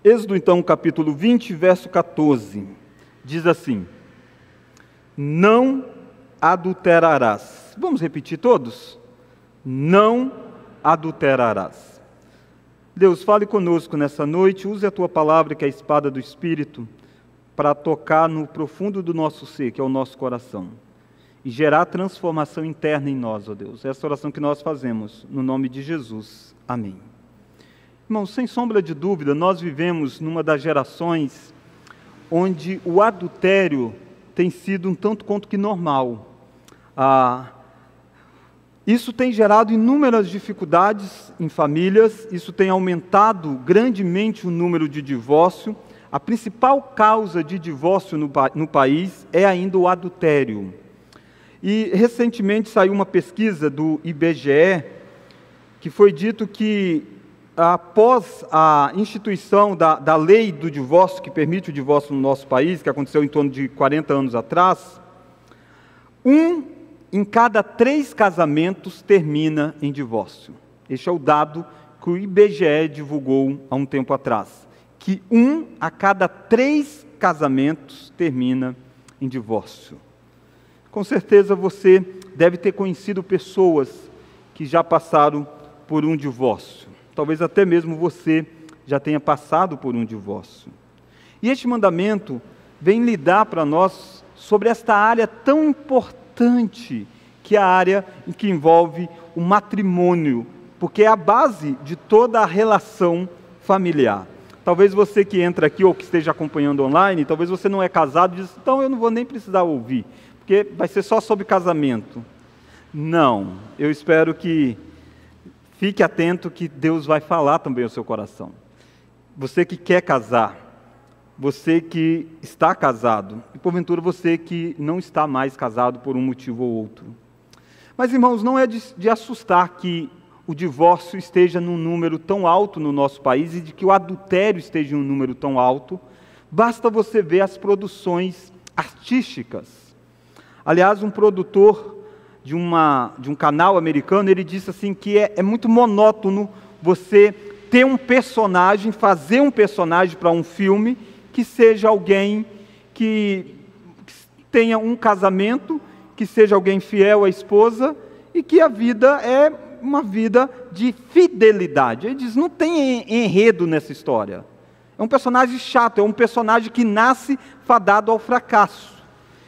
Êxodo, então, capítulo 20, verso 14, diz assim: não adulterarás. Vamos repetir todos? Não adulterarás. Deus, fale conosco nessa noite, use a Tua palavra, que é a espada do Espírito, para tocar no profundo do nosso ser, que é o nosso coração, e gerar transformação interna em nós, ó Deus. Essa oração que nós fazemos, no nome de Jesus. Amém. Irmãos, sem sombra de dúvida, nós vivemos numa das gerações onde o adultério tem sido um tanto quanto que normal. Isso tem gerado inúmeras dificuldades em famílias, isso tem aumentado grandemente o número de divórcio. A principal causa de divórcio no país é ainda o adultério. E recentemente saiu uma pesquisa do IBGE, que foi dito que após a instituição da lei do divórcio, que permite o divórcio no nosso país, que aconteceu em torno de 40 anos atrás, 1 em cada 3 casamentos termina em divórcio. Este é o dado que o IBGE divulgou há um tempo atrás, que 1 a cada 3 casamentos termina em divórcio. Com certeza você deve ter conhecido pessoas que já passaram por um divórcio. Talvez até mesmo você já tenha passado por um divórcio. E este mandamento vem lidar para nós sobre esta área tão importante, que é a área em que envolve o matrimônio, porque é a base de toda a relação familiar. Talvez você que entra aqui ou que esteja acompanhando online, talvez você não é casado e diz: então eu não vou nem precisar ouvir, porque vai ser só sobre casamento. Não, eu espero que fique atento, que Deus vai falar também ao seu coração. Você que quer casar, você que está casado, e porventura você que não está mais casado por um motivo ou outro. Mas, irmãos, não é de assustar que o divórcio esteja num número tão alto no nosso país e de que o adultério esteja em um número tão alto. Basta você ver as produções artísticas. Aliás, um produtor de um canal americano, ele disse assim que é muito monótono você ter um personagem, fazer um personagem para um filme que seja alguém que tenha um casamento, que seja alguém fiel à esposa e que a vida é uma vida de fidelidade. Ele diz: não tem enredo nessa história. É um personagem chato, é um personagem que nasce fadado ao fracasso.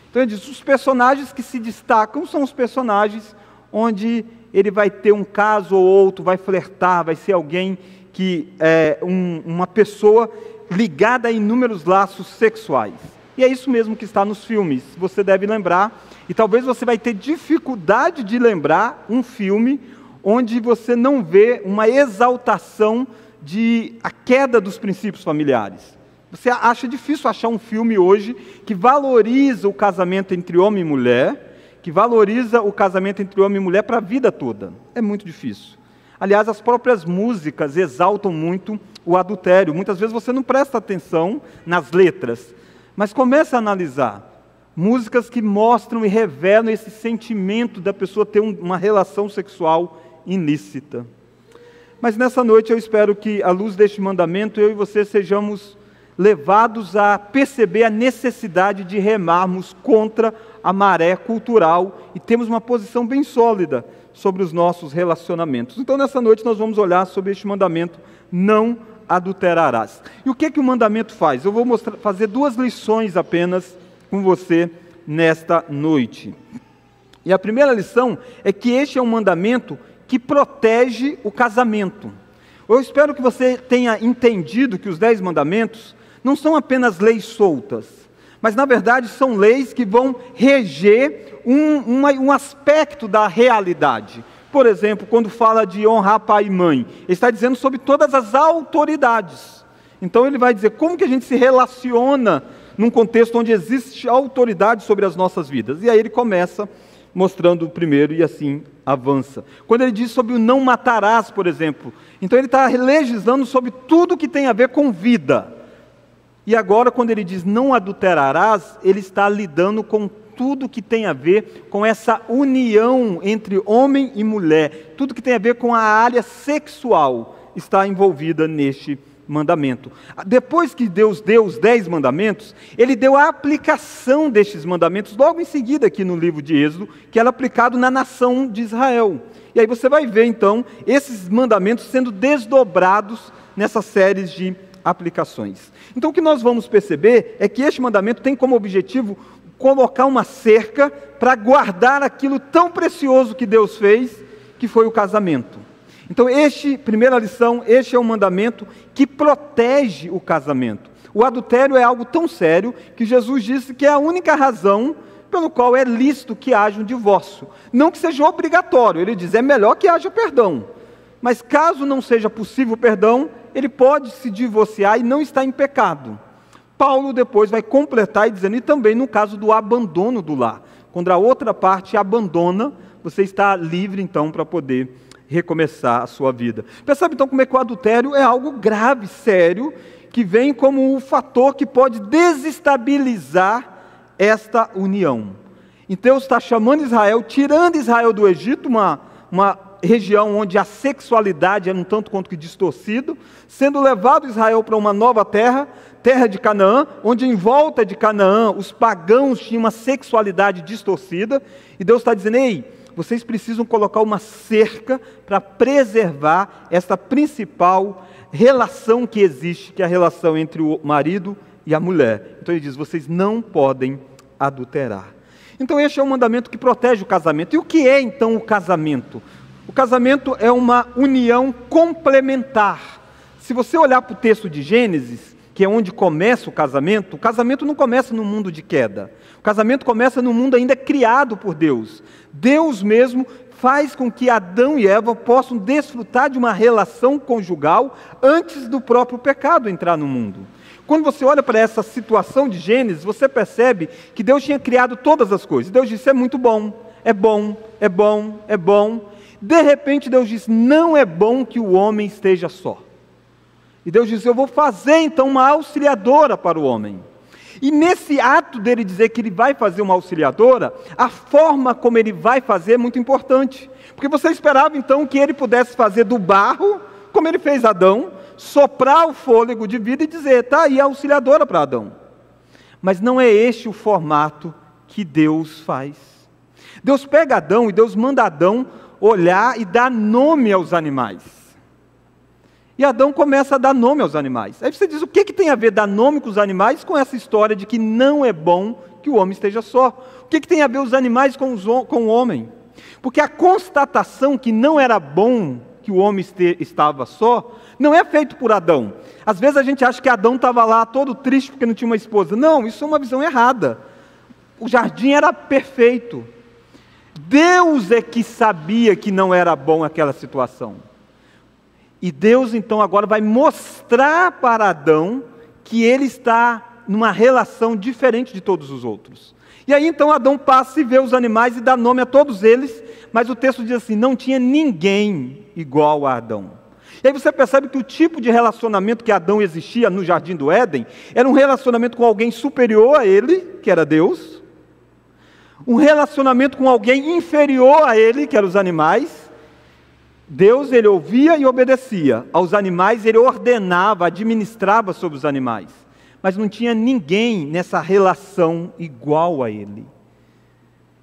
Então ele diz: os personagens que se destacam são os personagens onde ele vai ter um caso ou outro, vai flertar, vai ser alguém que é uma pessoa ligada a inúmeros laços sexuais. E é isso mesmo que está nos filmes, você deve lembrar, e talvez você vai ter dificuldade de lembrar um filme onde você não vê uma exaltação de a queda dos princípios familiares. Você acha difícil achar um filme hoje que valoriza o casamento entre homem e mulher, que valoriza o casamento entre homem e mulher para a vida toda. É muito difícil. Aliás, as próprias músicas exaltam muito o adultério. Muitas vezes você não presta atenção nas letras, mas começa a analisar. Músicas que mostram e revelam esse sentimento da pessoa ter uma relação sexual ilícita. Mas nessa noite eu espero que, à luz deste mandamento, eu e você sejamos levados a perceber a necessidade de remarmos contra a maré cultural e temos uma posição bem sólida sobre os nossos relacionamentos. Então, nessa noite, nós vamos olhar sobre este mandamento: não adulterarás. E o que o mandamento faz? Eu vou fazer 2 lições apenas com você nesta noite. E a primeira lição é que este é um mandamento que protege o casamento. Eu espero que você tenha entendido que os 10 mandamentos não são apenas leis soltas, mas na verdade são leis que vão reger um aspecto da realidade. Por exemplo, quando fala de honrar pai e mãe, ele está dizendo sobre todas as autoridades. Então ele vai dizer como que a gente se relaciona num contexto onde existe autoridade sobre as nossas vidas. E aí ele começa mostrando o primeiro e assim avança. Quando ele diz sobre o não matarás, por exemplo, então ele está legislando sobre tudo que tem a ver com vida. E agora, quando ele diz não adulterarás, ele está lidando com tudo que tem a ver com essa união entre homem e mulher. Tudo que tem a ver com a área sexual está envolvida neste mandamento. Depois que Deus deu os 10 mandamentos, Ele deu a aplicação destes mandamentos, logo em seguida aqui no livro de Êxodo, que era aplicado na nação de Israel. E aí você vai ver então, esses mandamentos sendo desdobrados nessas séries de aplicações. Então o que nós vamos perceber é que este mandamento tem como objetivo colocar uma cerca para guardar aquilo tão precioso que Deus fez, que foi o casamento. Então, primeira lição, este é um mandamento que protege o casamento. O adultério é algo tão sério que Jesus disse que é a única razão pelo qual é lícito que haja um divórcio. Não que seja obrigatório, ele diz, é melhor que haja perdão. Mas caso não seja possível perdão, ele pode se divorciar e não está em pecado. Paulo depois vai completar dizendo, e também no caso do abandono do lar. Quando a outra parte abandona, você está livre então para poder recomeçar a sua vida. Percebe então como é que o adultério é algo grave, sério, que vem como um fator que pode desestabilizar esta união. Então Deus está chamando Israel, tirando Israel do Egito, uma região onde a sexualidade era um tanto quanto que distorcido, sendo levado Israel para uma nova terra, terra de Canaã, onde em volta de Canaã os pagãos tinham uma sexualidade distorcida, e Deus está dizendo, ei, vocês precisam colocar uma cerca para preservar essa principal relação que existe, que é a relação entre o marido e a mulher. Então ele diz, vocês não podem adulterar. Então este é um mandamento que protege o casamento. E o que é então o casamento? O casamento é uma união complementar. Se você olhar para o texto de Gênesis, que é onde começa o casamento não começa no mundo de queda. O casamento começa no mundo ainda criado por Deus. Deus mesmo faz com que Adão e Eva possam desfrutar de uma relação conjugal antes do próprio pecado entrar no mundo. Quando você olha para essa situação de Gênesis, você percebe que Deus tinha criado todas as coisas. Deus disse, é muito bom, é bom, é bom, é bom. De repente Deus disse, não é bom que o homem esteja só. E Deus disse, eu vou fazer então uma auxiliadora para o homem. E nesse ato dele dizer que ele vai fazer uma auxiliadora, a forma como ele vai fazer é muito importante. Porque você esperava então que ele pudesse fazer do barro, como ele fez Adão, soprar o fôlego de vida e dizer, está aí a auxiliadora para Adão. Mas não é este o formato que Deus faz. Deus pega Adão e Deus manda Adão olhar e dar nome aos animais. E Adão começa a dar nome aos animais. Aí você diz, o que tem a ver dar nome com os animais com essa história de que não é bom que o homem esteja só? O que tem a ver os animais com o homem? Porque a constatação que não era bom que o homem estava só, não é feito por Adão. Às vezes a gente acha que Adão estava lá todo triste porque não tinha uma esposa. Não, isso é uma visão errada. O jardim era perfeito. Deus é que sabia que não era bom aquela situação. E Deus então agora vai mostrar para Adão que ele está numa relação diferente de todos os outros. E aí então Adão passa e vê os animais e dá nome a todos eles, mas o texto diz assim, não tinha ninguém igual a Adão. E aí você percebe que o tipo de relacionamento que Adão existia no Jardim do Éden, era um relacionamento com alguém superior a ele, que era Deus, um relacionamento com alguém inferior a ele, que eram os animais. Deus, ele ouvia e obedecia. Aos animais, ele ordenava, administrava sobre os animais. Mas não tinha ninguém nessa relação igual a ele.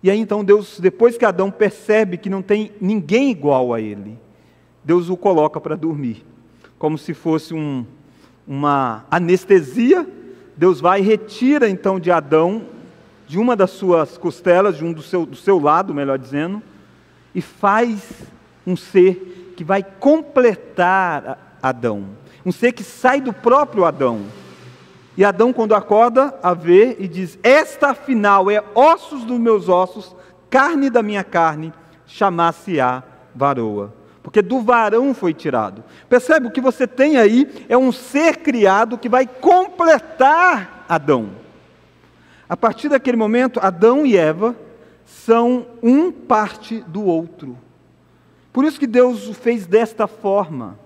E aí então Deus, depois que Adão percebe que não tem ninguém igual a ele, Deus o coloca para dormir. Como se fosse uma anestesia. Deus vai e retira então de Adão, de uma das suas costelas, do seu lado, melhor dizendo, e faz um ser que vai completar Adão, um ser que sai do próprio Adão. E Adão, quando acorda, a vê e diz, esta afinal é ossos dos meus ossos, carne da minha carne, chamar-se-á varoa, porque do varão foi tirado. Percebe, o que você tem aí é um ser criado que vai completar Adão. A partir daquele momento, Adão e Eva são um parte do outro. Por isso que Deus o fez desta forma.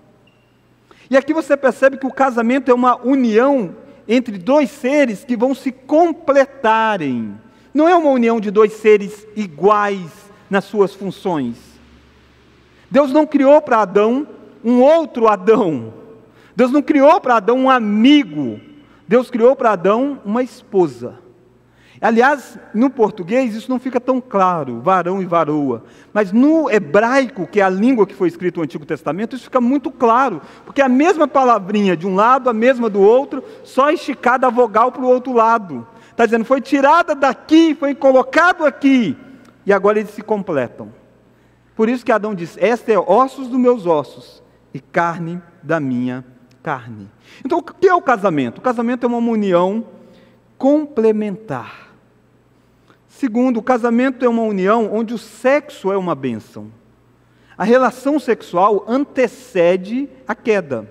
E aqui você percebe que o casamento é uma união entre dois seres que vão se completarem. Não é uma união de dois seres iguais nas suas funções. Deus não criou para Adão um outro Adão. Deus não criou para Adão um amigo, Deus criou para Adão uma esposa. Aliás, no português isso não fica tão claro, varão e varoa, mas no hebraico, que é a língua que foi escrita no Antigo Testamento, isso fica muito claro, porque a mesma palavrinha de um lado, a mesma do outro, só esticada a vogal para o outro lado. Está dizendo, foi tirada daqui, foi colocado aqui, e agora eles se completam. Por isso que Adão diz, esta é ossos dos meus ossos e carne da minha carne. Então o que é o casamento? O casamento é uma união complementar. Segundo, o casamento é uma união onde o sexo é uma bênção. A relação sexual antecede a queda.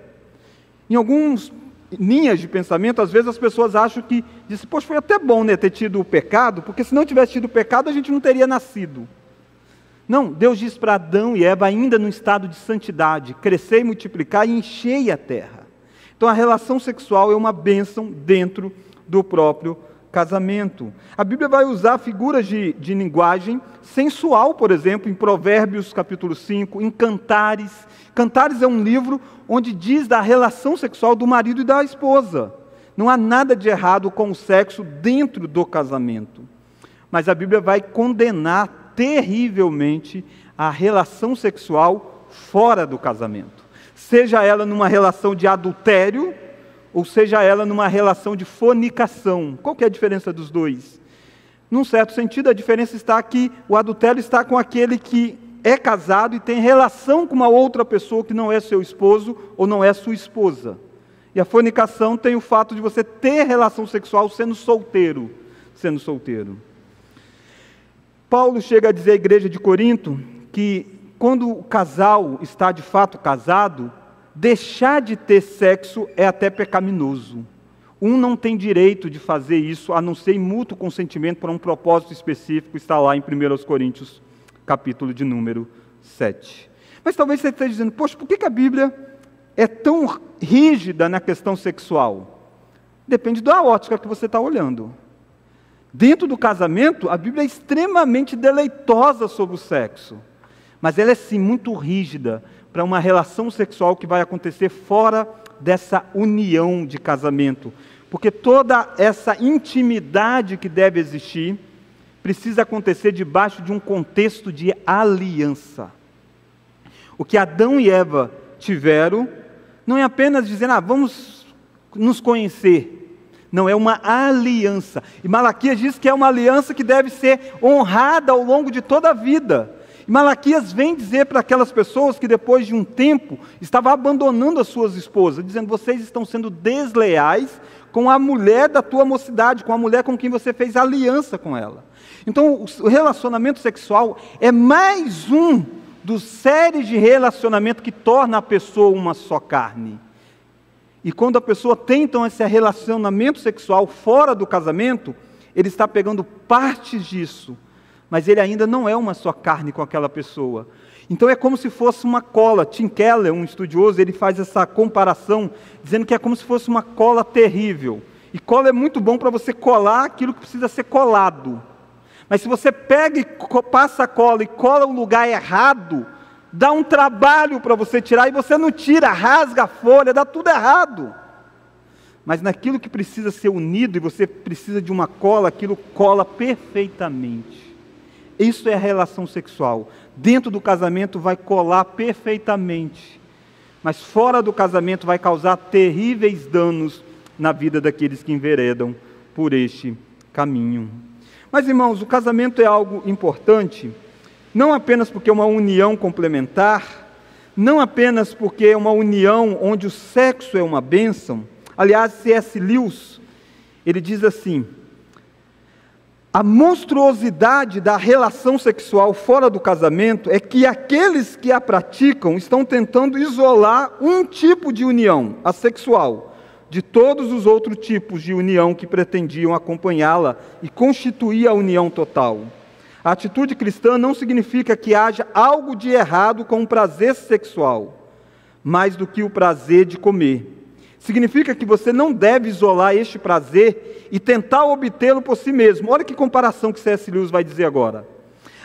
Em algumas linhas de pensamento, às vezes as pessoas acham que, dizem, poxa, foi até bom, né, ter tido o pecado, porque se não tivesse tido o pecado, a gente não teria nascido. Não, Deus diz para Adão e Eva, ainda no estado de santidade, crescer e multiplicar e encher a terra. Então a relação sexual é uma bênção dentro do próprio casamento. A Bíblia vai usar figuras de linguagem sensual, por exemplo, em Provérbios capítulo 5, em Cantares. Cantares é um livro onde diz da relação sexual do marido e da esposa. Não há nada de errado com o sexo dentro do casamento. Mas a Bíblia vai condenar terrivelmente a relação sexual fora do casamento. Seja ela numa relação de adultério, ou seja ela numa relação de fornicação. Qual que é a diferença dos dois? Num certo sentido, a diferença está que o adultério está com aquele que é casado e tem relação com uma outra pessoa que não é seu esposo ou não é sua esposa. E a fornicação tem o fato de você ter relação sexual sendo solteiro. Paulo chega a dizer à igreja de Corinto que quando o casal está de fato casado, deixar de ter sexo é até pecaminoso. Um não tem direito de fazer isso, a não ser em mútuo consentimento para um propósito específico, está lá em 1 Coríntios, capítulo de número 7. Mas talvez você esteja dizendo, poxa, por que a Bíblia é tão rígida na questão sexual? Depende da ótica que você está olhando. Dentro do casamento, a Bíblia é extremamente deleitosa sobre o sexo, mas ela é sim muito rígida para uma relação sexual que vai acontecer fora dessa união de casamento. Porque toda essa intimidade que deve existir precisa acontecer debaixo de um contexto de aliança. O que Adão e Eva tiveram não é apenas dizendo, vamos nos conhecer. Não, é uma aliança. E Malaquias diz que é uma aliança que deve ser honrada ao longo de toda a vida. E Malaquias vem dizer para aquelas pessoas que depois de um tempo estavam abandonando as suas esposas, dizendo, vocês estão sendo desleais com a mulher da tua mocidade, com a mulher com quem você fez aliança com ela. Então o relacionamento sexual é mais um dos séries de relacionamento que torna a pessoa uma só carne. E quando a pessoa tem então esse relacionamento sexual fora do casamento, ele está pegando partes disso, mas ele ainda não é uma só carne com aquela pessoa. Então é como se fosse uma cola. Tim Keller, um estudioso, ele faz essa comparação, dizendo que é como se fosse uma cola terrível. E cola é muito bom para você colar aquilo que precisa ser colado. Mas se você pega e passa a cola e cola o lugar errado, dá um trabalho para você tirar, e você não tira, rasga a folha, dá tudo errado. Mas naquilo que precisa ser unido, e você precisa de uma cola, aquilo cola perfeitamente. Isso é a relação sexual. Dentro do casamento vai colar perfeitamente, mas fora do casamento vai causar terríveis danos na vida daqueles que enveredam por este caminho. Mas irmãos, o casamento é algo importante, não apenas porque é uma união complementar, não apenas porque é uma união onde o sexo é uma bênção. Aliás, C.S. Lewis, ele diz assim, a monstruosidade da relação sexual fora do casamento é que aqueles que a praticam estão tentando isolar um tipo de união, a sexual, de todos os outros tipos de união que pretendiam acompanhá-la e constituir a união total. A atitude cristã não significa que haja algo de errado com o prazer sexual, mais do que o prazer de comer. Significa que você não deve isolar este prazer e tentar obtê-lo por si mesmo. Olha que comparação que C.S. Lewis vai dizer agora.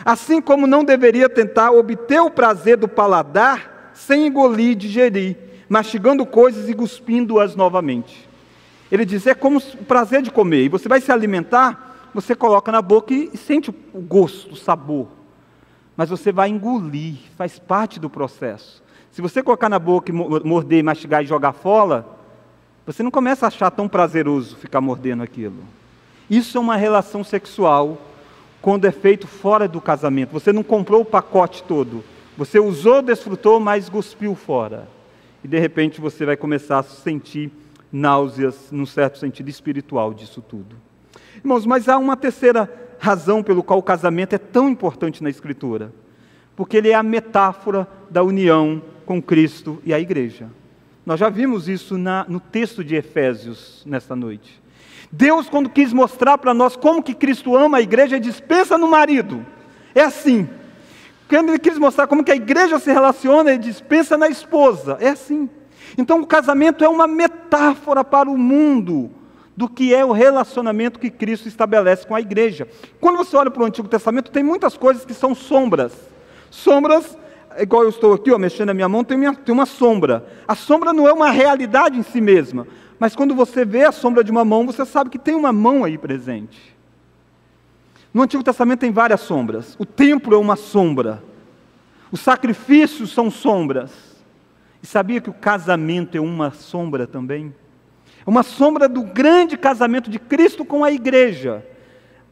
Assim como não deveria tentar obter o prazer do paladar sem engolir e digerir, mastigando coisas e cuspindo-as novamente. Ele diz, é como o prazer de comer, e você vai se alimentar, você coloca na boca e sente o gosto, o sabor, mas você vai engolir, faz parte do processo. Se você colocar na boca e morder, mastigar e jogar fora, você não começa a achar tão prazeroso ficar mordendo aquilo. Isso é uma relação sexual quando é feito fora do casamento. Você não comprou o pacote todo, você usou, desfrutou, mas cuspiu fora. E de repente você vai começar a sentir náuseas, num certo sentido espiritual disso tudo. Irmãos, mas há uma terceira razão pelo qual o casamento é tão importante na Escritura. Porque ele é a metáfora da união com Cristo e a igreja. Nós já vimos isso no texto de Efésios, nesta noite. Deus, quando quis mostrar para nós como que Cristo ama a igreja, ele diz, pensa no marido. É assim. Quando ele quis mostrar como que a igreja se relaciona, ele diz, pensa na esposa. É assim. Então o casamento é uma metáfora para o mundo do que é o relacionamento que Cristo estabelece com a igreja. Quando você olha para o Antigo Testamento, tem muitas coisas que são sombras. Sombras, igual eu estou aqui, mexendo a minha mão, tem uma sombra. A sombra não é uma realidade em si mesma, mas quando você vê a sombra de uma mão, você sabe que tem uma mão aí presente. No Antigo Testamento tem várias sombras. O templo é uma sombra. Os sacrifícios são sombras. E sabia que o casamento é uma sombra também? É uma sombra do grande casamento de Cristo com a igreja.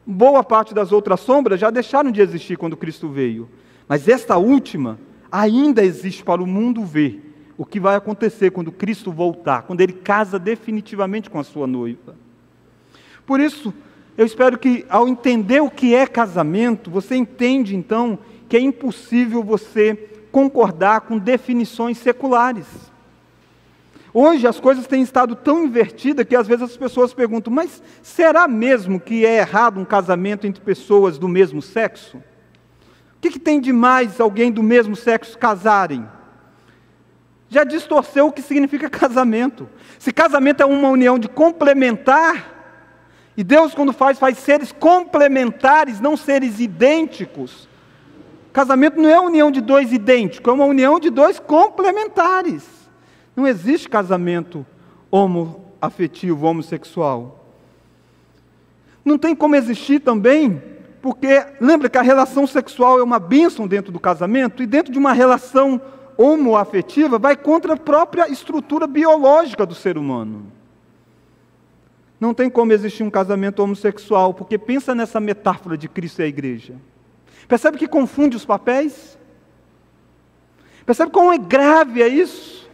Boa parte das outras sombras já deixaram de existir quando Cristo veio. Mas esta última ainda existe para o mundo ver o que vai acontecer quando Cristo voltar, quando Ele casa definitivamente com a sua noiva. Por isso, eu espero que ao entender o que é casamento, você entende então que é impossível você concordar com definições seculares. Hoje as coisas têm estado tão invertidas que às vezes as pessoas perguntam, mas será mesmo que é errado um casamento entre pessoas do mesmo sexo? O que tem de mais alguém do mesmo sexo casarem? Já distorceu o que significa casamento. Se casamento é uma união de complementar, e Deus quando faz seres complementares, não seres idênticos. Casamento não é a união de dois idênticos, é uma união de dois complementares. Não existe casamento homoafetivo, homossexual. Não tem como existir também, porque lembra que a relação sexual é uma bênção dentro do casamento, e dentro de uma relação homoafetiva vai contra a própria estrutura biológica do ser humano. Não tem como existir um casamento homossexual, porque pensa nessa metáfora de Cristo e a igreja. Percebe que confunde os papéis? Percebe como é grave é isso?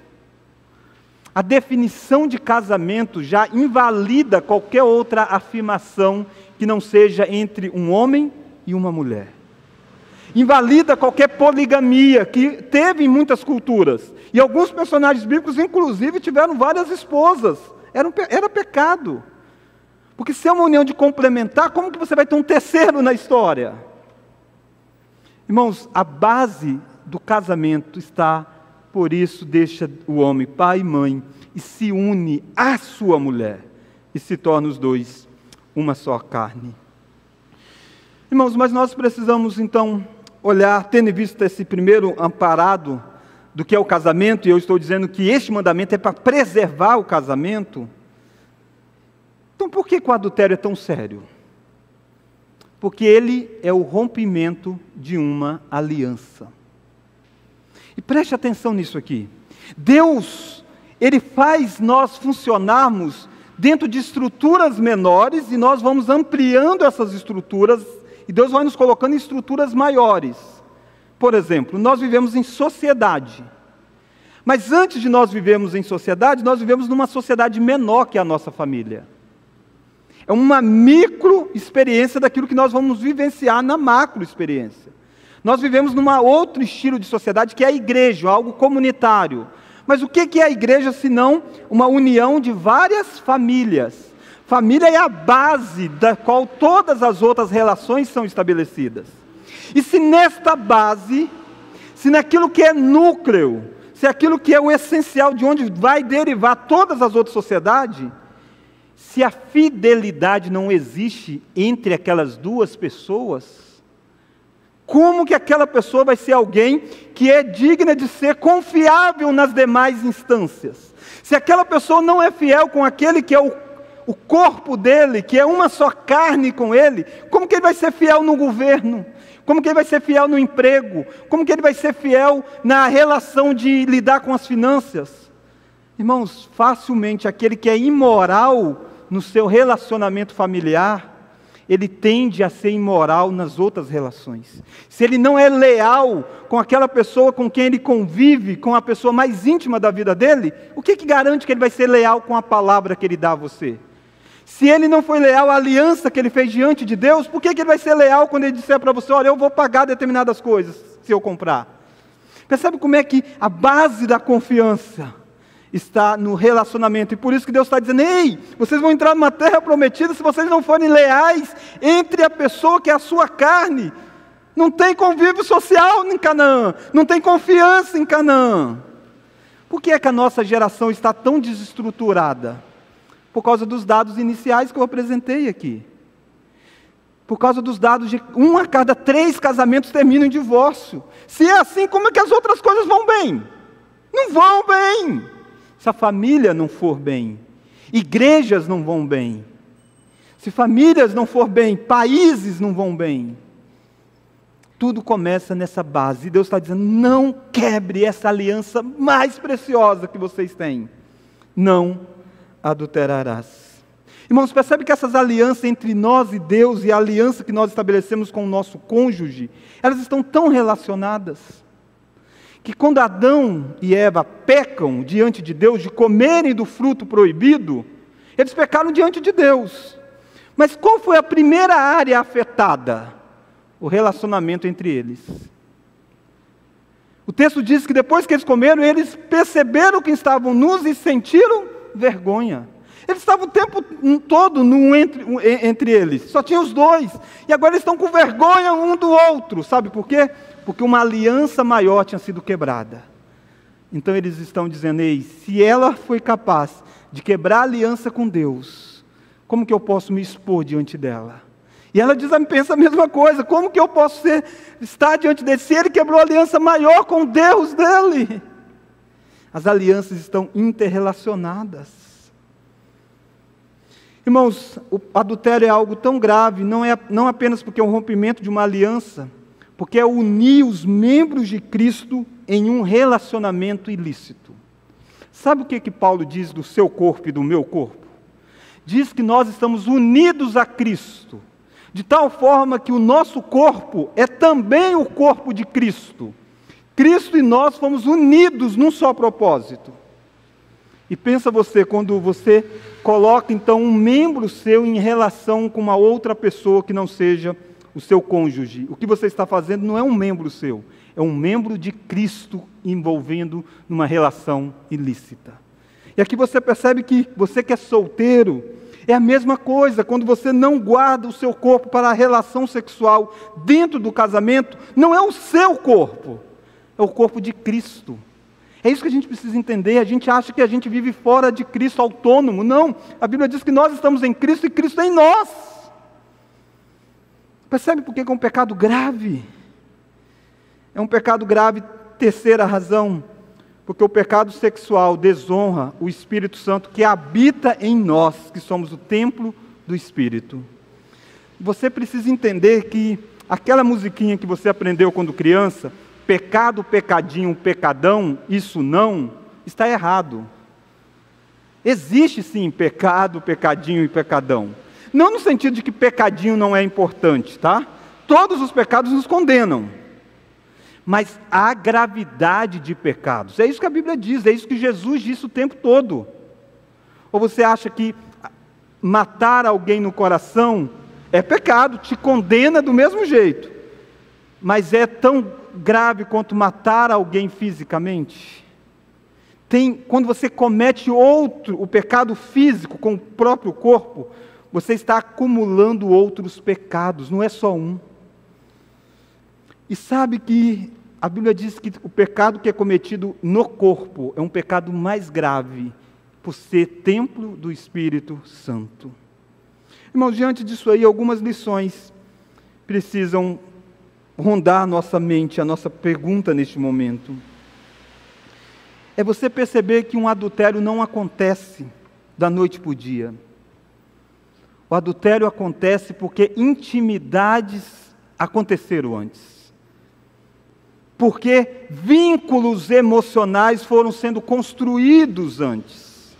A definição de casamento já invalida qualquer outra afirmação que não seja entre um homem e uma mulher. Invalida qualquer poligamia que teve em muitas culturas. E alguns personagens bíblicos, inclusive, tiveram várias esposas. Era pecado. Porque se é uma união de complementar, como que você vai ter um terceiro na história? Irmãos, a base do casamento está, por isso deixa o homem pai e mãe e se une à sua mulher e se torna os dois uma só carne. Irmãos, mas nós precisamos então olhar, tendo visto esse primeiro amparado do que é o casamento, e eu estou dizendo que este mandamento é para preservar o casamento. Então por que o adultério é tão sério? Porque ele é o rompimento de uma aliança. E preste atenção nisso aqui. Deus, Ele faz nós funcionarmos dentro de estruturas menores, e nós vamos ampliando essas estruturas, e Deus vai nos colocando em estruturas maiores. Por exemplo, nós vivemos em sociedade. Mas antes de nós vivermos em sociedade, nós vivemos numa sociedade menor que a nossa família. É uma micro experiência daquilo que nós vamos vivenciar na macro experiência. Nós vivemos num outro estilo de sociedade que é a igreja, algo comunitário. Mas o que é a igreja senão uma união de várias famílias? Família é a base da qual todas as outras relações são estabelecidas. E se nesta base, se naquilo que é núcleo, se aquilo que é o essencial de onde vai derivar todas as outras sociedades, se a fidelidade não existe entre aquelas duas pessoas, como que aquela pessoa vai ser alguém que é digna de ser confiável nas demais instâncias? Se aquela pessoa não é fiel com aquele que é o corpo dele, que é uma só carne com ele, como que ele vai ser fiel no governo? Como que ele vai ser fiel no emprego? Como que ele vai ser fiel na relação de lidar com as finanças? Irmãos, facilmente aquele que é imoral no seu relacionamento familiar, ele tende a ser imoral nas outras relações. Se ele não é leal com aquela pessoa com quem ele convive, com a pessoa mais íntima da vida dele, o que garante que ele vai ser leal com a palavra que ele dá a você? Se ele não foi leal à aliança que ele fez diante de Deus, por que ele vai ser leal quando ele disser para você, olha, eu vou pagar determinadas coisas se eu comprar? Percebe como é que a base da confiança está no relacionamento, e por isso que Deus está dizendo, ei, vocês vão entrar numa terra prometida se vocês não forem leais entre a pessoa que é a sua carne. Não tem convívio social em Canaã, não tem confiança em Canaã. Por que é que a nossa geração está tão desestruturada? Por causa dos dados iniciais que eu apresentei aqui. Por causa dos dados de 1 a cada 3 casamentos terminam em divórcio. Se é assim, como é que as outras coisas vão bem? Não vão bem. Se a família não for bem, igrejas não vão bem. Se famílias não for bem, países não vão bem. Tudo começa nessa base. E Deus está dizendo, não quebre essa aliança mais preciosa que vocês têm. Não adulterarás. Irmãos, percebe que essas alianças entre nós e Deus e a aliança que nós estabelecemos com o nosso cônjuge, elas estão tão relacionadas, que quando Adão e Eva pecam diante de Deus, de comerem do fruto proibido, eles pecaram diante de Deus. Mas qual foi a primeira área afetada? O relacionamento entre eles. O texto diz que depois que eles comeram, eles perceberam que estavam nus e sentiram vergonha. Eles estavam o tempo todo entre eles, só tinha os dois. E agora eles estão com vergonha um do outro. Sabe por quê? Porque uma aliança maior tinha sido quebrada. Então eles estão dizendo, ei, se ela foi capaz de quebrar a aliança com Deus, como que eu posso me expor diante dela? E ela pensa a mesma coisa, como que eu posso estar diante dele, se ele quebrou a aliança maior com Deus dele? As alianças estão interrelacionadas. Irmãos, o adultério é algo tão grave, não apenas porque é um rompimento de uma aliança, porque é unir os membros de Cristo em um relacionamento ilícito. Sabe o que Paulo diz do seu corpo e do meu corpo? Diz que nós estamos unidos a Cristo, de tal forma que o nosso corpo é também o corpo de Cristo. Cristo e nós fomos unidos num só propósito. E pensa você, quando você coloca então um membro seu em relação com uma outra pessoa que não seja o seu cônjuge, o que você está fazendo não é um membro seu, é um membro de Cristo envolvendo numa relação ilícita. E aqui você percebe que você que é solteiro, é a mesma coisa, quando você não guarda o seu corpo para a relação sexual dentro do casamento, não é o seu corpo, é o corpo de Cristo. É isso que a gente precisa entender. A gente acha que a gente vive fora de Cristo, autônomo. Não, a Bíblia diz que nós estamos em Cristo e Cristo é em nós. Percebe por que é um pecado grave? É um pecado grave, terceira razão, porque o pecado sexual desonra o Espírito Santo que habita em nós, que somos o templo do Espírito. Você precisa entender que aquela musiquinha que você aprendeu quando criança, pecado, pecadinho, pecadão, isso não, está errado. Existe sim pecado, pecadinho e pecadão. Não no sentido de que pecadinho não é importante, tá? Todos os pecados nos condenam. Mas há gravidade de pecados. É isso que a Bíblia diz, é isso que Jesus disse o tempo todo. Ou você acha que matar alguém no coração é pecado, te condena do mesmo jeito. Mas é tão grave quanto matar alguém fisicamente? Quando você comete o pecado físico com o próprio corpo, você está acumulando outros pecados, não é só um. E sabe que a Bíblia diz que o pecado que é cometido no corpo é um pecado mais grave, por ser templo do Espírito Santo. Irmãos, diante disso aí, algumas lições precisam rondar a nossa mente, a nossa pergunta neste momento. É você perceber que um adultério não acontece da noite para o dia. O adultério acontece porque intimidades aconteceram antes. Porque vínculos emocionais foram sendo construídos antes.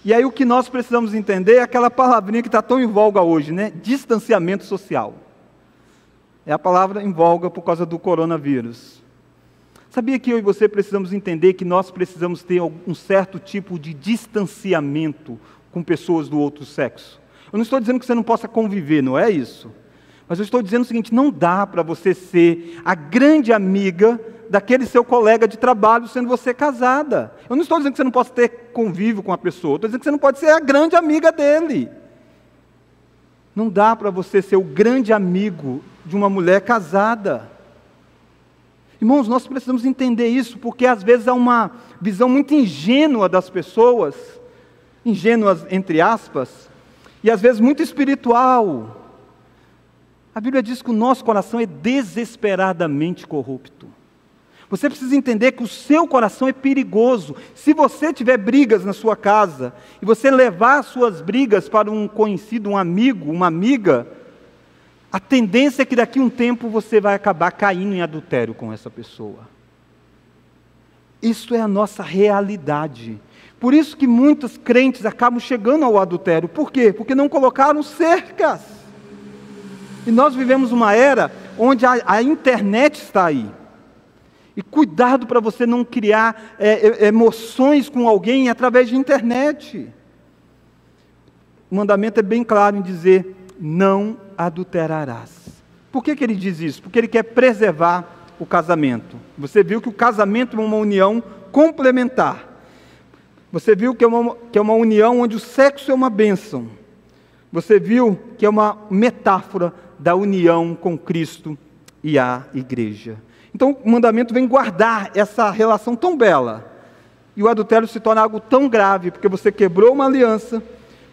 E aí o que nós precisamos entender é aquela palavrinha que está tão em voga hoje, né? Distanciamento social. É a palavra em voga por causa do coronavírus. Sabia que eu e você precisamos entender que nós precisamos ter um certo tipo de distanciamento com pessoas do outro sexo? Eu não estou dizendo que você não possa conviver, não é isso. Mas eu estou dizendo o seguinte, não dá para você ser a grande amiga daquele seu colega de trabalho, sendo você casada. Eu não estou dizendo que você não possa ter convívio com a pessoa, eu estou dizendo que você não pode ser a grande amiga dele. Não dá para você ser o grande amigo de uma mulher casada. Irmãos, nós precisamos entender isso, porque às vezes há uma visão muito ingênua das pessoas, ingênuas entre aspas, e às vezes muito espiritual. A Bíblia diz que o nosso coração é desesperadamente corrupto. Você precisa entender que o seu coração é perigoso. Se você tiver brigas na sua casa, e você levar as suas brigas para um conhecido, um amigo, uma amiga, a tendência é que daqui a um tempo você vai acabar caindo em adultério com essa pessoa. Isso é a nossa realidade. Por isso que muitos crentes acabam chegando ao adultério. Por quê? Porque não colocaram cercas. E nós vivemos uma era onde a internet está aí. E cuidado para você não criar emoções com alguém através de internet. O mandamento é bem claro em dizer, não adulterarás. Por que ele diz isso? Porque ele quer preservar o casamento. Você viu que o casamento é uma união complementar. Você viu que é uma união onde o sexo é uma bênção. Você viu que é uma metáfora da união com Cristo e a igreja. Então o mandamento vem guardar essa relação tão bela. E o adultério se torna algo tão grave, porque você quebrou uma aliança,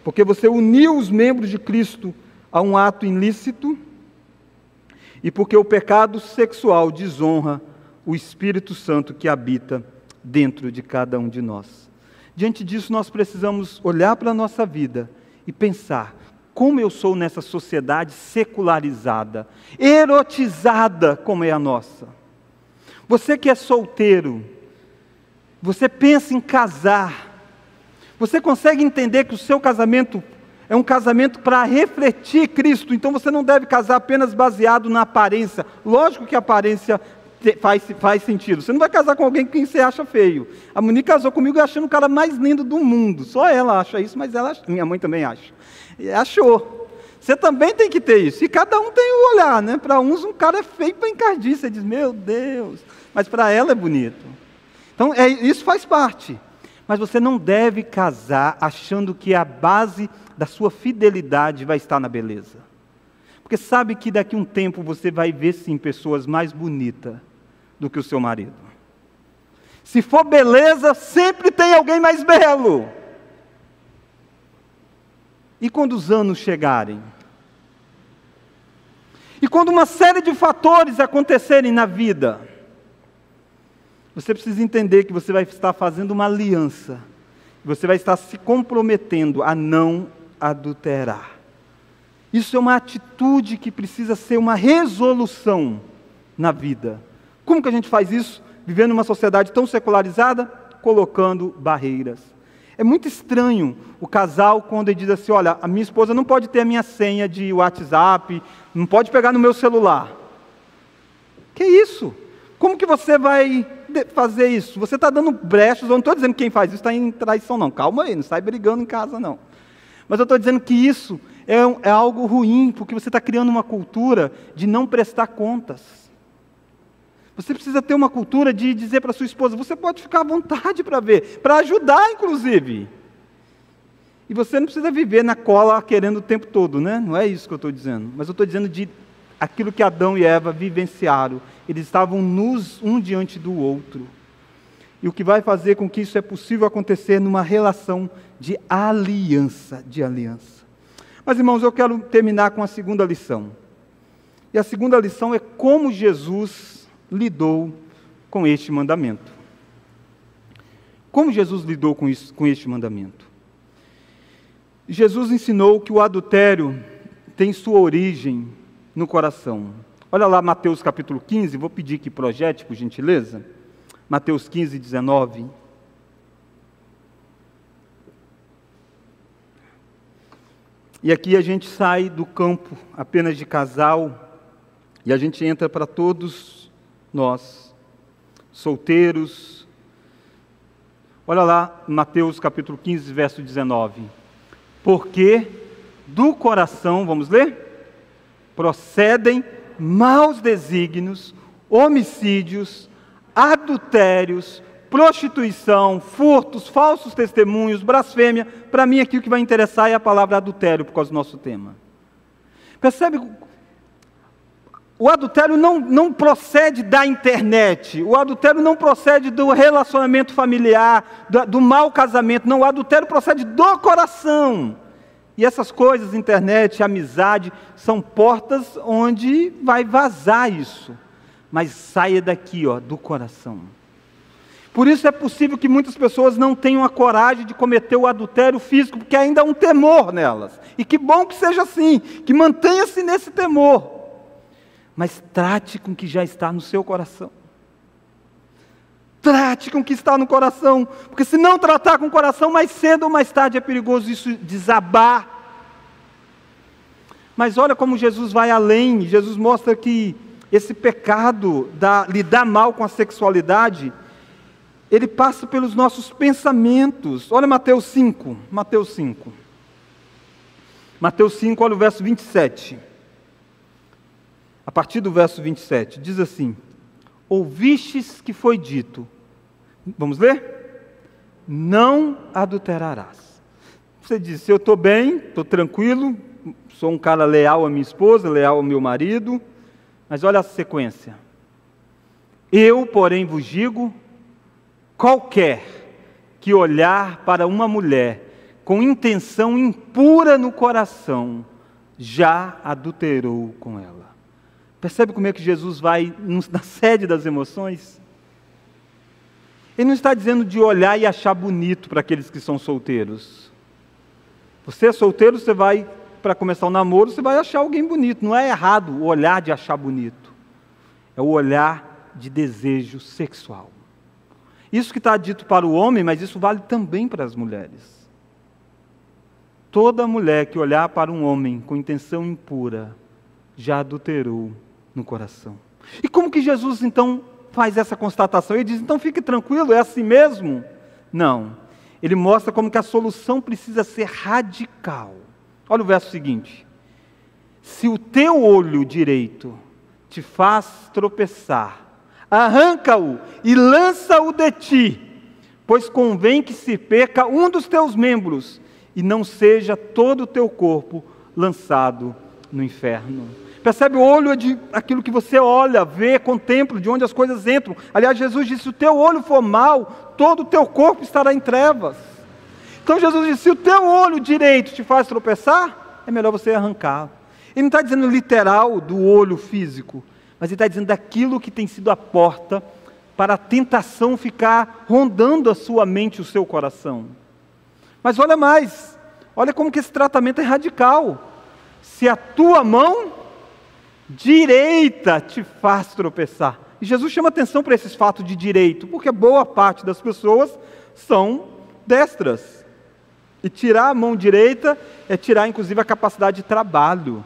porque você uniu os membros de Cristo a um ato ilícito, e porque o pecado sexual desonra o Espírito Santo que habita dentro de cada um de nós. Diante disso, nós precisamos olhar para a nossa vida e pensar, como eu sou nessa sociedade secularizada, erotizada como é a nossa. Você que é solteiro, você pensa em casar, você consegue entender que o seu casamento é um casamento para refletir Cristo, então você não deve casar apenas baseado na aparência. Lógico que a aparência faz sentido. Você não vai casar com alguém que você acha feio. A Monique casou comigo achando o cara mais lindo do mundo. Só ela acha isso, mas minha mãe também acha. E achou. Você também tem que ter isso. E cada um tem o olhar, né? Para uns um cara é feio para encardir. Você diz, meu Deus. Mas para ela é bonito. Então isso faz parte. Mas você não deve casar achando que a base da sua fidelidade vai estar na beleza. Porque sabe que daqui a um tempo você vai ver sim pessoas mais bonitas do que o seu marido. Se for beleza, sempre tem alguém mais belo. E quando os anos chegarem? E quando uma série de fatores acontecerem na vida? Você precisa entender que você vai estar fazendo uma aliança. Você vai estar se comprometendo a não adulterar. Isso é uma atitude que precisa ser uma resolução na vida. Como que a gente faz isso? Vivendo numa sociedade tão secularizada, colocando barreiras. É muito estranho o casal quando ele diz assim, olha, a minha esposa não pode ter a minha senha de WhatsApp, não pode pegar no meu celular. Que isso? Como que você vai fazer isso? Você está dando brechas, eu não estou dizendo que quem faz isso está em traição não, calma aí, não sai brigando em casa não. Mas eu estou dizendo que isso é algo ruim, porque você está criando uma cultura de não prestar contas. Você precisa ter uma cultura de dizer para sua esposa, você pode ficar à vontade para ver, para ajudar inclusive. E você não precisa viver na cola querendo o tempo todo, né? Não é isso que eu estou dizendo. Mas eu estou dizendo de aquilo que Adão e Eva vivenciaram. Eles estavam nus um diante do outro. E o que vai fazer com que isso é possível acontecer numa relação de aliança, Mas, irmãos, eu quero terminar com a segunda lição. E a segunda lição é como Jesus lidou com este mandamento. Como Jesus lidou com este mandamento? Jesus ensinou que o adultério tem sua origem no coração. Olha lá Mateus capítulo 15, vou pedir que projete, por gentileza. Mateus 15, 19. E aqui a gente sai do campo apenas de casal e a gente entra para todos nós, solteiros. Olha lá Mateus capítulo 15, verso 19. Porque do coração, vamos ler? Procedem maus desígnios, homicídios, adultérios, prostituição, furtos, falsos testemunhos, blasfêmia. Para mim aqui o que vai interessar é a palavra adultério, por causa do nosso tema. Percebe? O adultério não procede da internet, o adultério não procede do relacionamento familiar, do mau casamento, não, o adultério procede do coração. E essas coisas, internet, amizade, são portas onde vai vazar isso. Mas saia daqui, do coração. Por isso é possível que muitas pessoas não tenham a coragem de cometer o adultério físico, porque ainda há um temor nelas. E que bom que seja assim, que mantenha-se nesse temor. Mas trate com o que já está no seu coração. Trate com o que está no coração, porque se não tratar com o coração, mais cedo ou mais tarde é perigoso isso desabar. Mas olha como Jesus vai além. Jesus mostra que esse pecado, lidar mal com a sexualidade, ele passa pelos nossos pensamentos. Olha Mateus 5, Mateus 5, olha o verso 27. A partir do verso 27, diz assim: ouvistes que foi dito, vamos ler? Não adulterarás. Você diz, eu estou bem, estou tranquilo, sou um cara leal à minha esposa, leal ao meu marido, mas olha a sequência. Eu, porém, vos digo, qualquer que olhar para uma mulher com intenção impura no coração, já adulterou com ela. Percebe como é que Jesus vai na sede das emoções? Ele não está dizendo de olhar e achar bonito para aqueles que são solteiros. Você é solteiro, você vai, para começar o namoro, você vai achar alguém bonito. Não é errado o olhar de achar bonito. É o olhar de desejo sexual. Isso que está dito para o homem, mas isso vale também para as mulheres. Toda mulher que olhar para um homem com intenção impura, já adulterou no coração. E como que Jesus então faz essa constatação? Ele diz, então fique tranquilo, é assim mesmo? Não. Ele mostra como que a solução precisa ser radical. Olha o verso seguinte. Se o teu olho direito te faz tropeçar, arranca-o e lança-o de ti, pois convém que se perca um dos teus membros e não seja todo o teu corpo lançado no inferno. Percebe? O olho é de aquilo que você olha, vê, contempla, de onde as coisas entram. Aliás, Jesus disse, se o teu olho for mau, todo o teu corpo estará em trevas. Então Jesus disse, se o teu olho direito te faz tropeçar, é melhor você arrancar. Ele não está dizendo literal do olho físico, mas ele está dizendo daquilo que tem sido a porta para a tentação ficar rondando a sua mente, o seu coração. Mas olha mais, olha como que esse tratamento é radical. Se a tua mão direita te faz tropeçar. E Jesus chama atenção para esses fatos de direito, porque boa parte das pessoas são destras. E tirar a mão direita é tirar inclusive a capacidade de trabalho.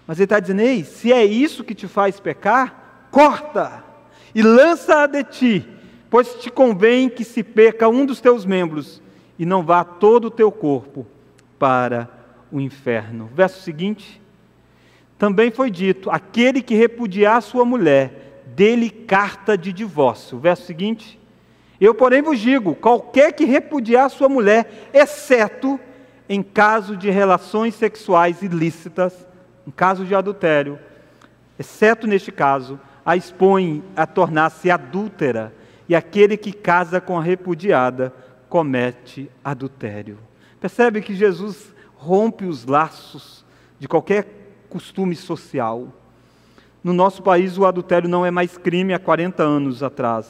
Mas ele está dizendo, ei, se é isso que te faz pecar, corta e lança-a de ti, pois te convém que se perca um dos teus membros e não vá todo o teu corpo para o inferno. Verso seguinte. Também foi dito, aquele que repudiar sua mulher, dê-lhe carta de divórcio. Verso seguinte. Eu, porém, vos digo, qualquer que repudiar sua mulher, exceto em caso de relações sexuais ilícitas, em caso de adultério, exceto neste caso, a expõe a tornar-se adúltera, e aquele que casa com a repudiada, comete adultério. Percebe que Jesus rompe os laços de qualquer costume social. No nosso país, o adultério não é mais crime há 40 anos atrás.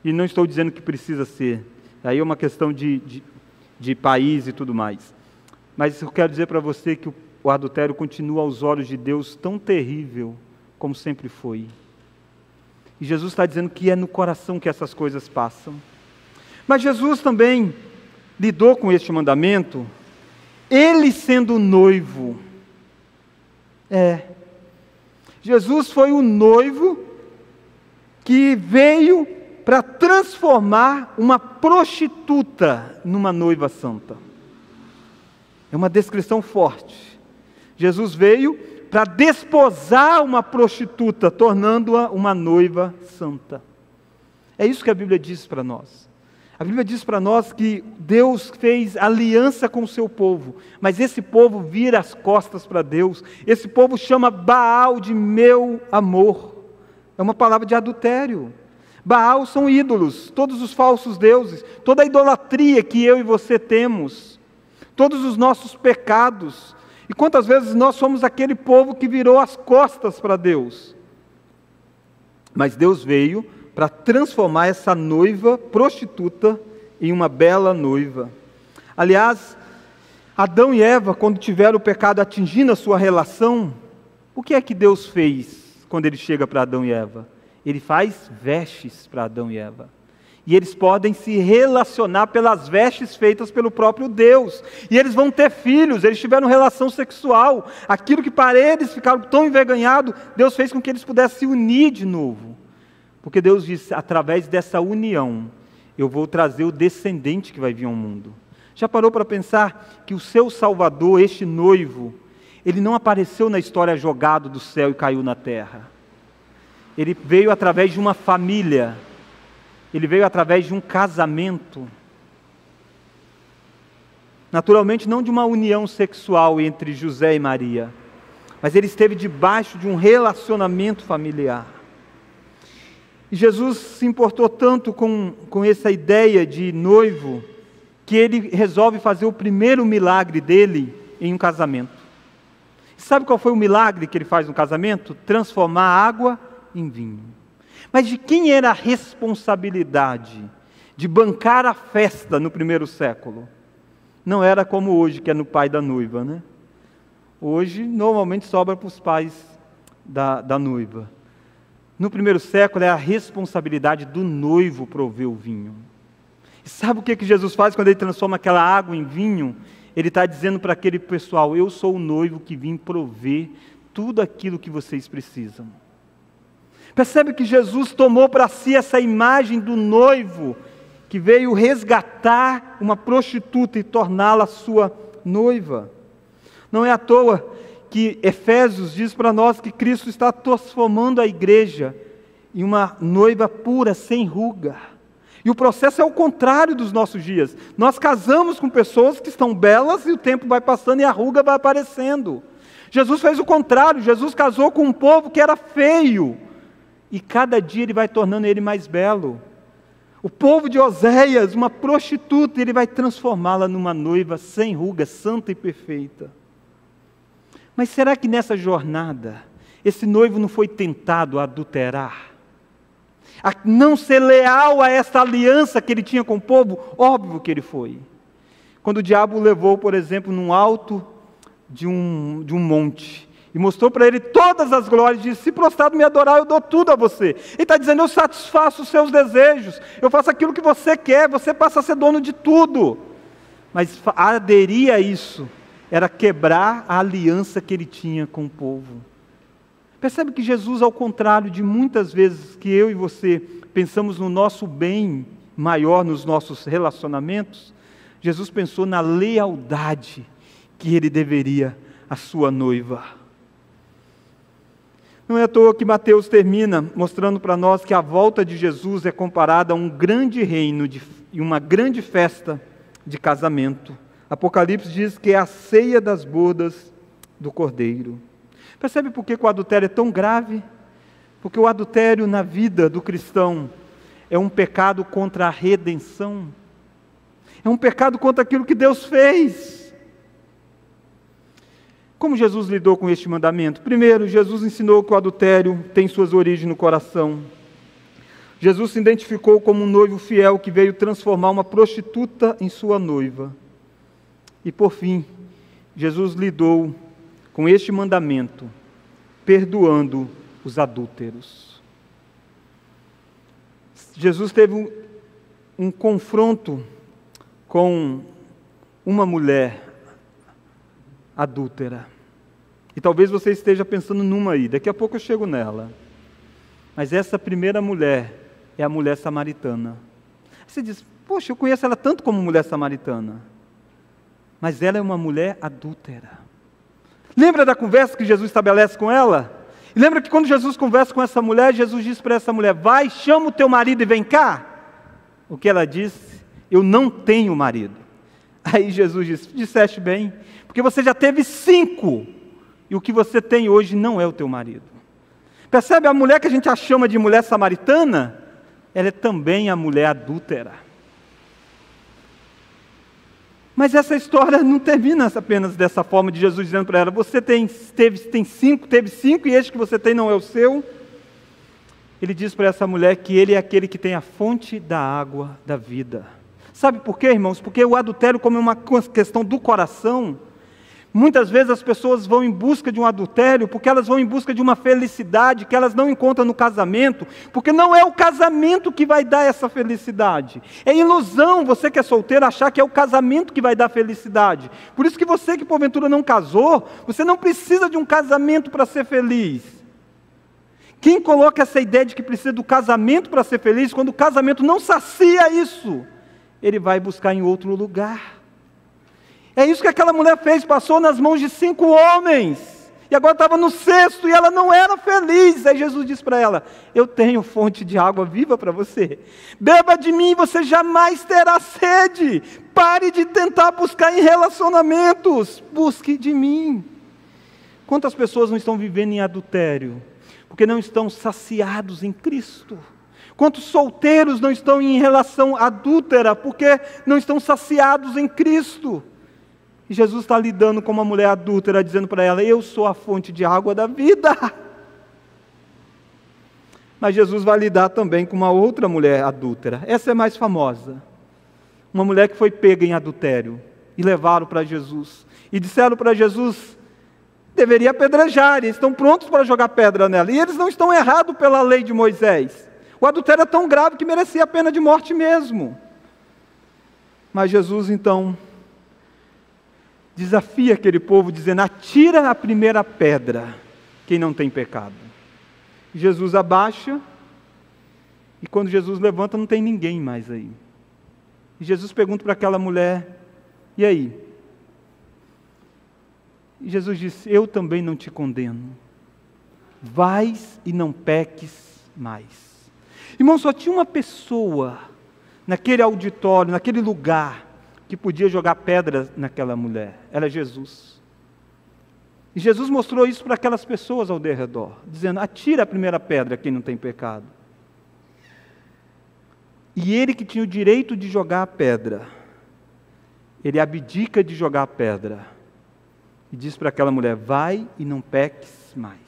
E não estou dizendo que precisa ser. Aí é uma questão de país e tudo mais. Mas eu quero dizer para você que o adultério continua aos olhos de Deus tão terrível como sempre foi. E Jesus está dizendo que é no coração que essas coisas passam. Mas Jesus também lidou com este mandamento, ele sendo noivo. Jesus foi o noivo que veio para transformar uma prostituta numa noiva santa. É uma descrição forte. Jesus veio para desposar uma prostituta, tornando-a uma noiva santa. É isso que a Bíblia diz para nós. A Bíblia diz para nós que Deus fez aliança com o seu povo, mas esse povo vira as costas para Deus. Esse povo chama Baal de meu amor. É uma palavra de adultério. Baal são ídolos, todos os falsos deuses, toda a idolatria que eu e você temos, todos os nossos pecados. E quantas vezes nós somos aquele povo que virou as costas para Deus? Mas Deus veio para transformar essa noiva prostituta em uma bela noiva. Aliás, Adão e Eva, quando tiveram o pecado atingindo a sua relação, o que é que Deus fez quando Ele chega para Adão e Eva? Ele faz vestes para Adão e Eva. E eles podem se relacionar pelas vestes feitas pelo próprio Deus. E eles vão ter filhos, eles tiveram relação sexual. Aquilo que para eles ficaram tão envergonhados, Deus fez com que eles pudessem se unir de novo. Porque Deus disse, através dessa união, eu vou trazer o descendente que vai vir ao mundo. Já parou para pensar que o seu Salvador, este noivo, ele não apareceu na história jogado do céu e caiu na terra. Ele veio através de uma família. Ele veio através de um casamento. Naturalmente, não de uma união sexual entre José e Maria, mas ele esteve debaixo de um relacionamento familiar. E Jesus se importou tanto com essa ideia de noivo, que ele resolve fazer o primeiro milagre dele em um casamento. Sabe qual foi o milagre que ele faz no casamento? Transformar água em vinho. Mas de quem era a responsabilidade de bancar a festa no primeiro século? Não era como hoje, que é no pai da noiva, né? Hoje, normalmente sobra para os pais da noiva. No primeiro século, é a responsabilidade do noivo prover o vinho. E sabe o que Jesus faz quando ele transforma aquela água em vinho? Ele está dizendo para aquele pessoal, eu sou o noivo que vim prover tudo aquilo que vocês precisam. Percebe que Jesus tomou para si essa imagem do noivo, que veio resgatar uma prostituta e torná-la sua noiva. Não é à toa que Efésios diz para nós que Cristo está transformando a igreja em uma noiva pura, sem ruga. E o processo é o contrário dos nossos dias. Nós casamos com pessoas que estão belas e o tempo vai passando e a ruga vai aparecendo. Jesus fez o contrário, Jesus casou com um povo que era feio. E cada dia ele vai tornando ele mais belo. O povo de Oséias, uma prostituta, ele vai transformá-la numa noiva sem ruga, santa e perfeita. Mas será que nessa jornada, esse noivo não foi tentado a adulterar? A não ser leal a essa aliança que ele tinha com o povo? Óbvio que ele foi. Quando o diabo o levou, por exemplo, num alto de um monte, e mostrou para ele todas as glórias, disse, se prostrado me adorar, eu dou tudo a você. Ele está dizendo, eu satisfaço os seus desejos, eu faço aquilo que você quer, você passa a ser dono de tudo. Mas aderir a isso era quebrar a aliança que ele tinha com o povo. Percebe que Jesus, ao contrário de muitas vezes que eu e você pensamos no nosso bem maior nos nossos relacionamentos, Jesus pensou na lealdade que ele deveria à sua noiva. Não é à toa que Mateus termina mostrando para nós que a volta de Jesus é comparada a um grande reino e uma grande festa de casamento. Apocalipse diz que é a ceia das bodas do Cordeiro. Percebe por que o adultério é tão grave? Porque o adultério na vida do cristão é um pecado contra a redenção. É um pecado contra aquilo que Deus fez. Como Jesus lidou com este mandamento? Primeiro, Jesus ensinou que o adultério tem suas origens no coração. Jesus se identificou como um noivo fiel que veio transformar uma prostituta em sua noiva. E por fim, Jesus lidou com este mandamento, perdoando os adúlteros. Jesus teve um confronto com uma mulher adúltera. E talvez você esteja pensando numa aí, daqui a pouco eu chego nela. Mas essa primeira mulher é a mulher samaritana. Você diz, poxa, eu conheço ela tanto como mulher samaritana. Mas ela é uma mulher adúltera. Lembra da conversa que Jesus estabelece com ela? E lembra que quando Jesus conversa com essa mulher, Jesus diz para essa mulher, vai, chama o teu marido e vem cá. O que ela disse? Eu não tenho marido. Aí Jesus disse, disseste bem, porque você já teve 5, e o que você tem hoje não é o teu marido. Percebe? A mulher que a gente a chama de mulher samaritana, ela é também a mulher adúltera. Mas essa história não termina apenas dessa forma, de Jesus dizendo para ela, você teve 5, e este que você tem não é o seu. Ele diz para essa mulher que ele é aquele que tem a fonte da água da vida. Sabe por quê, irmãos? Porque o adultério, como é uma questão do coração, muitas vezes as pessoas vão em busca de um adultério porque elas vão em busca de uma felicidade que elas não encontram no casamento, porque não é o casamento que vai dar essa felicidade. É ilusão você que é solteiro achar que é o casamento que vai dar felicidade. Por isso que você que porventura não casou, você não precisa de um casamento para ser feliz. Quem coloca essa ideia de que precisa do casamento para ser feliz, quando o casamento não sacia isso, ele vai buscar em outro lugar. É isso que aquela mulher fez, passou nas mãos de 5 homens, e agora estava no 6º, e ela não era feliz. Aí Jesus disse para ela, eu tenho fonte de água viva para você, beba de mim e você jamais terá sede. Pare de tentar buscar em relacionamentos, busque de mim. Quantas pessoas não estão vivendo em adultério, porque não estão saciados em Cristo? Quantos solteiros não estão em relação adúltera, porque não estão saciados em Cristo? E Jesus está lidando com uma mulher adúltera, dizendo para ela, eu sou a fonte de água da vida. Mas Jesus vai lidar também com uma outra mulher adúltera. Essa é mais famosa. Uma mulher que foi pega em adultério. E levaram para Jesus. E disseram para Jesus, deveria apedrejar, eles estão prontos para jogar pedra nela. E eles não estão errados pela lei de Moisés. O adultério é tão grave que merecia a pena de morte mesmo. Mas Jesus então desafia aquele povo dizendo, atira a primeira pedra, quem não tem pecado. Jesus abaixa, e quando Jesus levanta não tem ninguém mais aí. E Jesus pergunta para aquela mulher, e aí? E Jesus disse, eu também não te condeno. Vais e não peques mais. Irmão, só tinha uma pessoa naquele auditório, naquele lugar, que podia jogar pedras naquela mulher. Era Jesus. E Jesus mostrou isso para aquelas pessoas ao redor, dizendo, atira a primeira pedra quem não tem pecado. E ele que tinha o direito de jogar a pedra, ele abdica de jogar a pedra, e diz para aquela mulher, vai e não peques mais.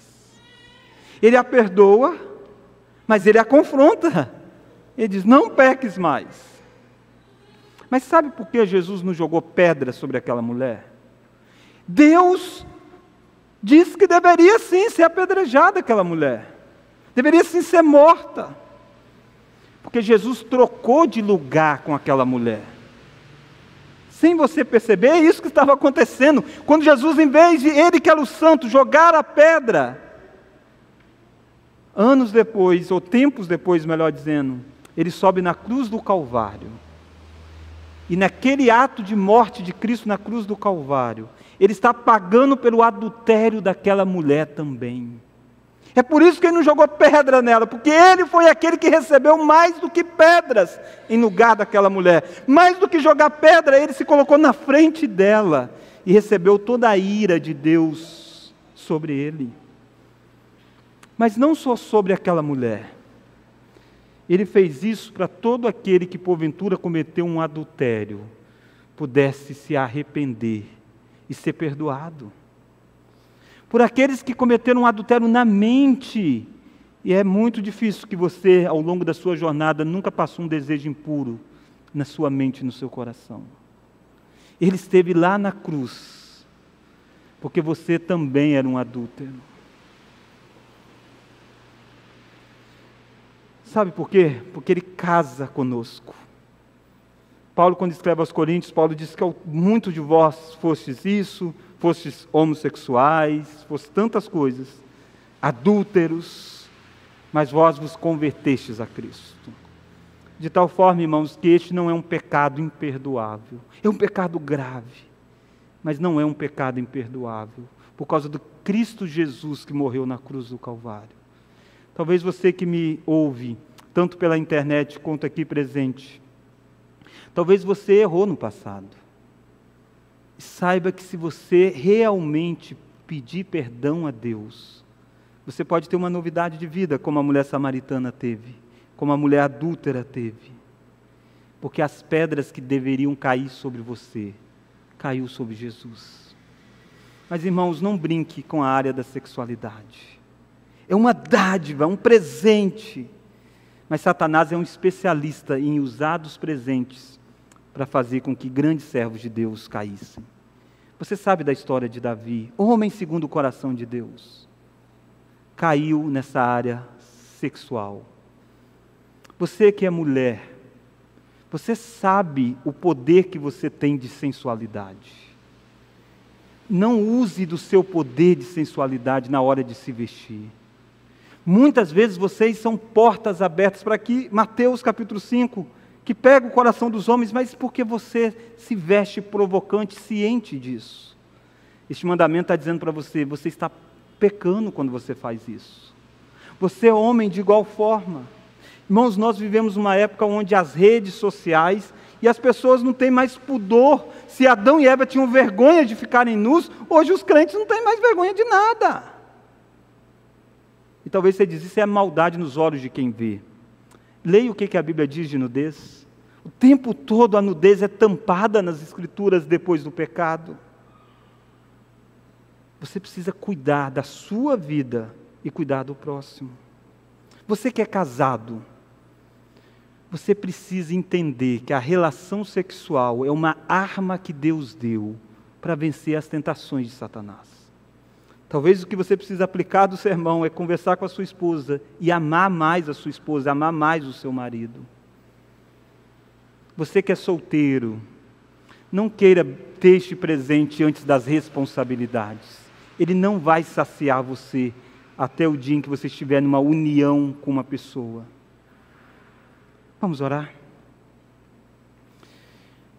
Ele a perdoa, mas ele a confronta. Ele diz, não peques mais. Mas sabe por que Jesus não jogou pedra sobre aquela mulher? Deus disse que deveria sim ser apedrejada aquela mulher. Deveria sim ser morta. Porque Jesus trocou de lugar com aquela mulher. Sem você perceber, é isso que estava acontecendo. Quando Jesus, em vez de ele que era o santo, jogar a pedra, anos depois, ou tempos depois, melhor dizendo, ele sobe na cruz do Calvário. E naquele ato de morte de Cristo na cruz do Calvário, ele está pagando pelo adultério daquela mulher também. É por isso que ele não jogou pedra nela, porque ele foi aquele que recebeu mais do que pedras em lugar daquela mulher. Mais do que jogar pedra, ele se colocou na frente dela e recebeu toda a ira de Deus sobre ele. Mas não só sobre aquela mulher. Ele fez isso para todo aquele que porventura cometeu um adultério, pudesse se arrepender e ser perdoado. por aqueles que cometeram um adultério na mente. E é muito difícil que você, ao longo da sua jornada, nunca passou um desejo impuro na sua mente e no seu coração. Ele esteve lá na cruz, porque você também era um adúltero. Sabe por quê? Porque Ele casa conosco. Paulo, quando escreve aos Coríntios, Paulo diz que muitos de vós fostes isso, fostes homossexuais, fostes tantas coisas, adúlteros, mas vós vos convertestes a Cristo. De tal forma, irmãos, que este não é um pecado imperdoável. É um pecado grave, mas não é um pecado imperdoável, por causa do Cristo Jesus que morreu na cruz do Calvário. Talvez você que me ouve, tanto pela internet quanto aqui presente, talvez você errou no passado. Saiba que se você realmente pedir perdão a Deus, você pode ter uma novidade de vida, como a mulher samaritana teve, como a mulher adúltera teve. Porque as pedras que deveriam cair sobre você, caiu sobre Jesus. Mas, irmãos, não brinque com a área da sexualidade. É uma dádiva, um presente. Mas Satanás é um especialista em usar dos presentes para fazer com que grandes servos de Deus caíssem. Você sabe da história de Davi, homem segundo o coração de Deus. Caiu nessa área sexual. Você que é mulher, você sabe o poder que você tem de sensualidade. Não use do seu poder de sensualidade na hora de se vestir. Muitas vezes vocês são portas abertas para que Mateus capítulo 5, que pega o coração dos homens, mas porque você se veste provocante, ciente disso. Este mandamento está dizendo para você, você está pecando quando você faz isso. Você é homem de igual forma. Irmãos, nós vivemos uma época onde as redes sociais e as pessoas não têm mais pudor. Se Adão e Eva tinham vergonha de ficarem nus, hoje os crentes não têm mais vergonha de nada. E talvez você diz, isso é maldade nos olhos de quem vê. Leia o que a Bíblia diz de nudez. O tempo todo a nudez é tampada nas Escrituras depois do pecado. Você precisa cuidar da sua vida e cuidar do próximo. Você que é casado, você precisa entender que a relação sexual é uma arma que Deus deu para vencer as tentações de Satanás. Talvez o que você precisa aplicar do sermão é conversar com a sua esposa e amar mais a sua esposa, amar mais o seu marido. Você que é solteiro, não queira ter este presente antes das responsabilidades. Ele não vai saciar você até o dia em que você estiver numa união com uma pessoa. Vamos orar?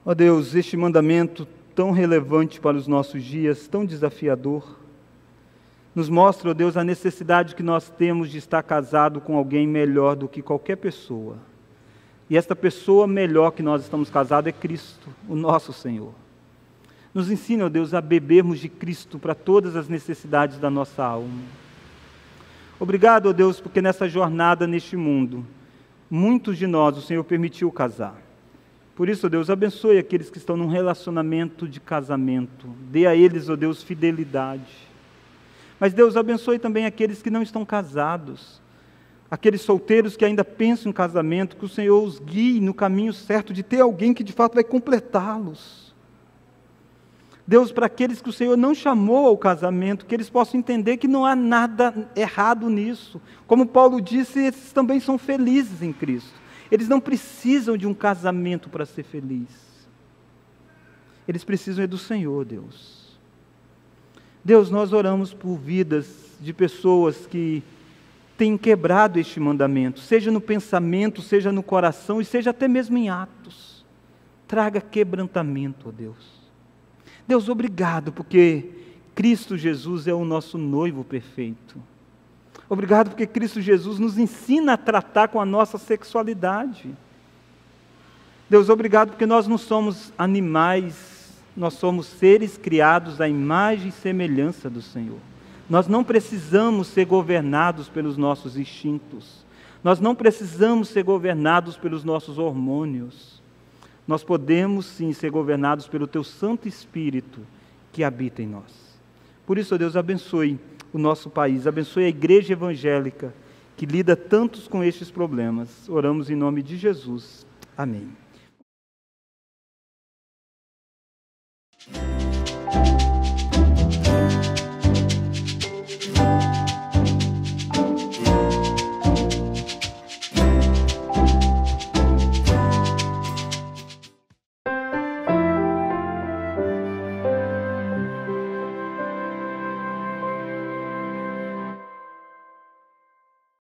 Ó Deus, este mandamento tão relevante para os nossos dias, tão desafiador, nos mostra, ó Deus, a necessidade que nós temos de estar casado com alguém melhor do que qualquer pessoa. E esta pessoa melhor que nós estamos casados é Cristo, o nosso Senhor. Nos ensina, ó Deus, a bebermos de Cristo para todas as necessidades da nossa alma. Obrigado, ó Deus, porque nessa jornada, neste mundo, muitos de nós o Senhor permitiu casar. Por isso, ó Deus, abençoe aqueles que estão num relacionamento de casamento. Dê a eles, ó Deus, fidelidade. Mas Deus abençoe também aqueles que não estão casados. Aqueles solteiros que ainda pensam em casamento, que o Senhor os guie no caminho certo de ter alguém que de fato vai completá-los. Deus, para aqueles que o Senhor não chamou ao casamento, que eles possam entender que não há nada errado nisso. Como Paulo disse, esses também são felizes em Cristo. Eles não precisam de um casamento para ser feliz. Eles precisam do Senhor, Deus. Deus, nós oramos por vidas de pessoas que têm quebrado este mandamento, seja no pensamento, seja no coração e seja até mesmo em atos. Traga quebrantamento, ó Deus. Deus, obrigado, porque Cristo Jesus é o nosso noivo perfeito. Obrigado, porque Cristo Jesus nos ensina a tratar com a nossa sexualidade. Deus, obrigado, porque nós não somos animais, nós somos seres criados à imagem e semelhança do Senhor. Nós não precisamos ser governados pelos nossos instintos. Nós não precisamos ser governados pelos nossos hormônios. Nós podemos sim ser governados pelo Teu Santo Espírito que habita em nós. Por isso, ó Deus, abençoe o nosso país, abençoe a igreja evangélica, que lida tantos com estes problemas. Oramos em nome de Jesus. Amém.